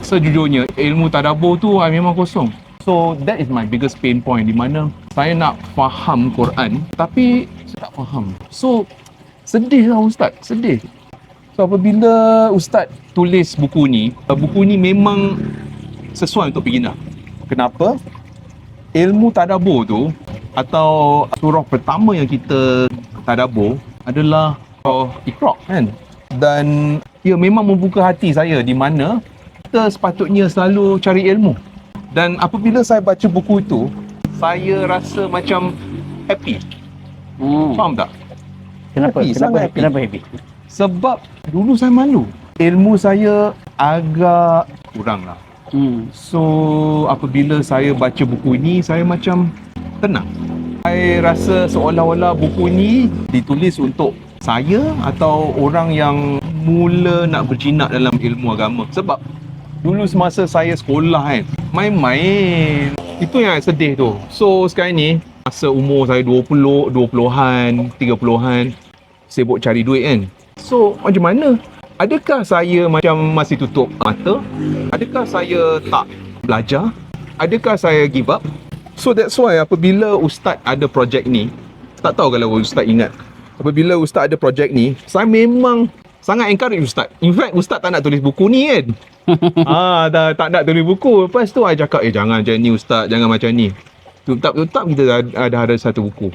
Sejujurnya, ilmu tadabbur tu memang kosong. So that is my biggest pain point, di mana saya nak faham Quran tapi saya tak faham. So sedih lah Ustaz, sedih. So apabila Ustaz tulis buku ni memang sesuai untuk beginner. Kenapa? Ilmu tadabbur tu atau surah pertama yang kita tadabbur adalah surah Iqra kan. Dan ia memang membuka hati saya di mana kita sepatutnya selalu cari ilmu. Dan apabila saya baca buku itu, saya rasa macam happy. Faham tak? Kenapa? Happy, sangat happy. Kenapa happy? Sebab dulu saya malu. Ilmu saya agak kurang lah. So apabila saya baca buku ini, saya macam tenang. Saya rasa seolah-olah buku ini ditulis untuk saya atau orang yang mula nak berjinak dalam ilmu agama. Sebab dulu semasa saya sekolah kan, main-main. Itu yang sedih tu. So sekarang ni, masa umur saya 20-an, 30-an, sibuk cari duit kan. So macam mana? Adakah saya macam masih tutup mata? Adakah saya tak belajar? Adakah saya give up? So that's why apabila Ustaz ada projek ni, tak tahu kalau Ustaz ingat, apabila Ustaz ada projek ni, saya memang sangat encourage Ustaz. In fact, Ustaz tak nak tulis buku ni kan. Tak nak tulis buku. Lepas tu I cakap, jangan macam ni Ustaz, jangan macam ni. Tetap kita ada satu buku.